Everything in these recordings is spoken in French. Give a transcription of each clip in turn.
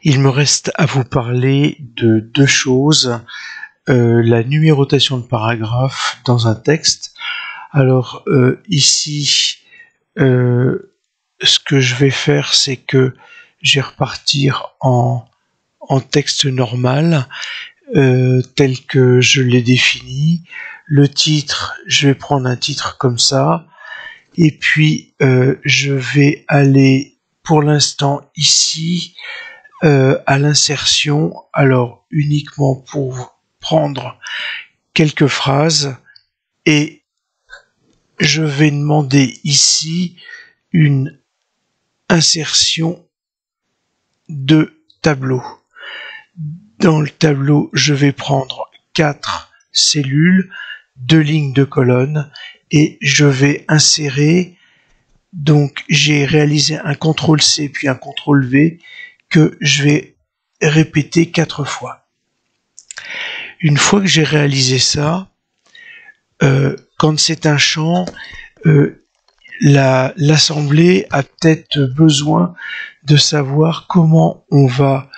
Il me reste à vous parler de deux choses. La numérotation de paragraphes dans un texte. Alors ici, ce que je vais faire, c'est que je vais repartir en texte normal, tel que je l'ai défini. Le titre, je vais prendre un titre comme ça. Et puis, je vais aller pour l'instant ici à l'insertion. Alors, uniquement pour prendre quelques phrases. Et je vais demander ici une insertion de tableau. Dans le tableau, je vais prendre 4 cellules, 2 lignes de colonnes et je vais insérer. Donc j'ai réalisé un CTRL-C puis un CTRL-V que je vais répéter 4 fois. Une fois que j'ai réalisé ça, quand c'est un champ, l'assemblée a peut-être besoin de savoir comment on va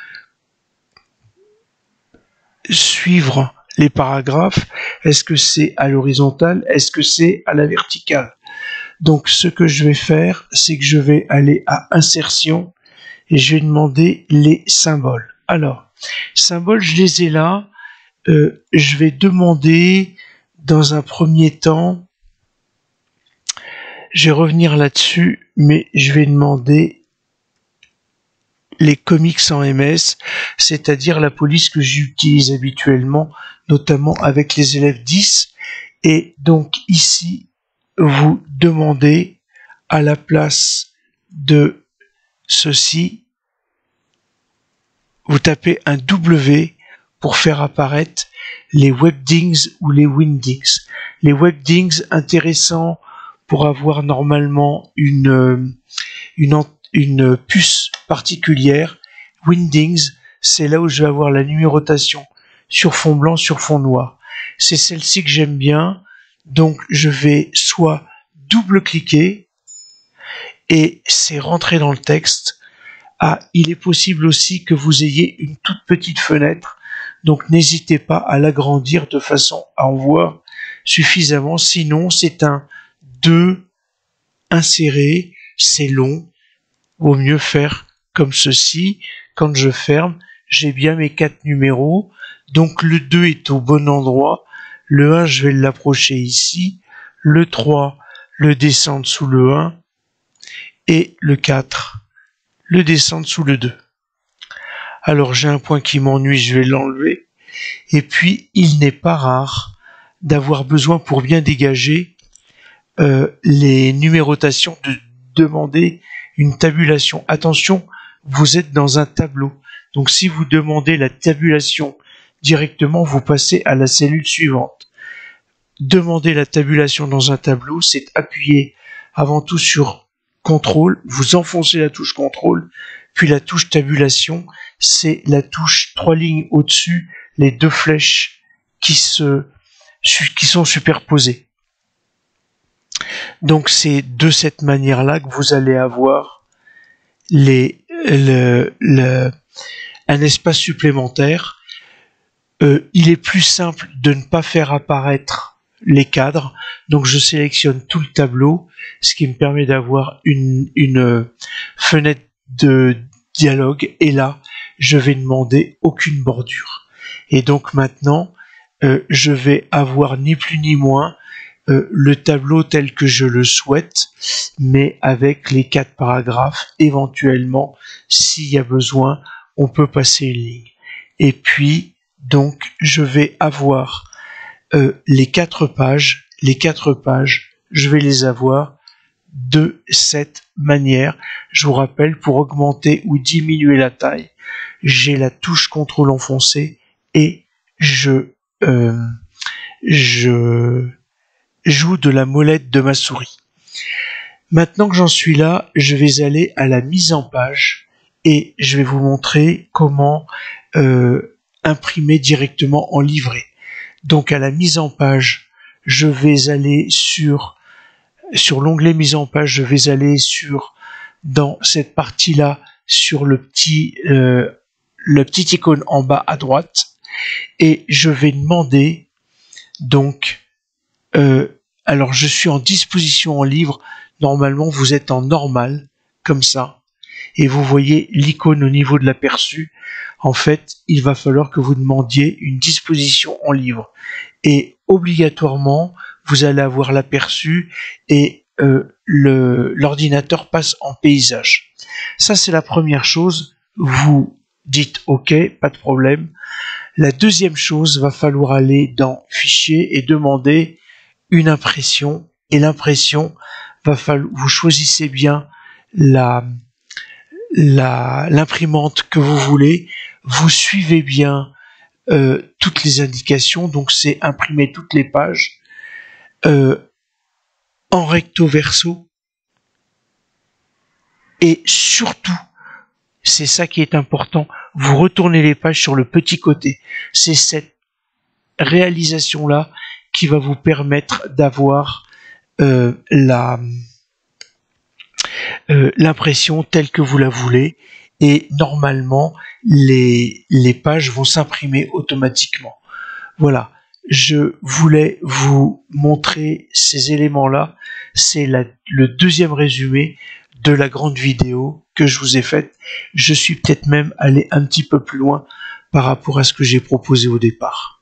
suivre les paragraphes. Est-ce que c'est à l'horizontale? Est-ce que c'est à la verticale? Donc ce que je vais faire, c'est que je vais aller à insertion et je vais demander les symboles. Alors, symboles, je les ai là. Je vais demander dans un premier temps, je vais revenir là-dessus, mais je vais demander les comics en MS, c'est-à-dire la police que j'utilise habituellement, notamment avec les élèves 10. Et donc ici, vous demandez à la place de ceci, vous tapez un W pour faire apparaître les webdings ou les windings. Les webdings intéressants pour avoir normalement une puce particulière. Windings, c'est là où je vais avoir la numérotation sur fond blanc, sur fond noir. C'est celle-ci que j'aime bien. Donc je vais soit double-cliquer et c'est rentré dans le texte. Ah, il est possible aussi que vous ayez une toute petite fenêtre. Donc n'hésitez pas à l'agrandir de façon à en voir suffisamment. Sinon, c'est un 2 inséré, c'est long. Vaut mieux faire comme ceci. Quand je ferme, j'ai bien mes 4 numéros. Donc le 2 est au bon endroit. Le 1, je vais l'approcher ici. Le 3, le descendre sous le 1. Et le 4, le descendre sous le 2. Alors j'ai un point qui m'ennuie, je vais l'enlever. Et puis, il n'est pas rare d'avoir besoin pour bien dégager les numérotations de demander une tabulation. Attention, vous êtes dans un tableau. Donc si vous demandez la tabulation directement, vous passez à la cellule suivante. Demander la tabulation dans un tableau, c'est appuyer avant tout sur CTRL, vous enfoncez la touche CTRL, puis la touche tabulation, c'est la touche 3 lignes au-dessus, les 2 flèches qui sont superposées. Donc c'est de cette manière-là que vous allez avoir un espace supplémentaire. Il est plus simple de ne pas faire apparaître les cadres. Donc je sélectionne tout le tableau, ce qui me permet d'avoir une fenêtre de dialogue. Et là, je vais demander aucune bordure. Et donc maintenant, je vais avoir ni plus ni moins le tableau tel que je le souhaite, mais avec les 4 paragraphes. Éventuellement, s'il y a besoin, on peut passer une ligne. Et puis, donc, je vais avoir les 4 pages. Les 4 pages, je vais les avoir de cette manière. Je vous rappelle, pour augmenter ou diminuer la taille, j'ai la touche CTRL enfoncée et je joue de la molette de ma souris. Maintenant que j'en suis là, je vais aller à la mise en page et je vais vous montrer comment imprimer directement en livret. Donc à la mise en page, je vais aller sur l'onglet mise en page, je vais aller dans cette partie-là, sur le petit la petite icône en bas à droite et je vais demander donc alors je suis en disposition en livre, normalement vous êtes en normal comme ça et vous voyez l'icône au niveau de l'aperçu. En fait il va falloir que vous demandiez une disposition en livre et obligatoirement vous allez avoir l'aperçu et l'ordinateur passe en paysage. Ça c'est la première chose, vous dites OK, pas de problème. La deuxième chose, va falloir aller dans fichier et demander une impression et l'impression va falloir, vous choisissez bien l'imprimante que vous voulez, vous suivez bien toutes les indications, donc c'est imprimer toutes les pages en recto verso et surtout, c'est ça qui est important, vous retournez les pages sur le petit côté. C'est cette réalisation-là qui va vous permettre d'avoir l'impression telle que vous la voulez et normalement les pages vont s'imprimer automatiquement. Voilà, je voulais vous montrer ces éléments-là. C'est le deuxième résumé de la grande vidéo que je vous ai faite. Je suis peut-être même allé un petit peu plus loin par rapport à ce que j'ai proposé au départ.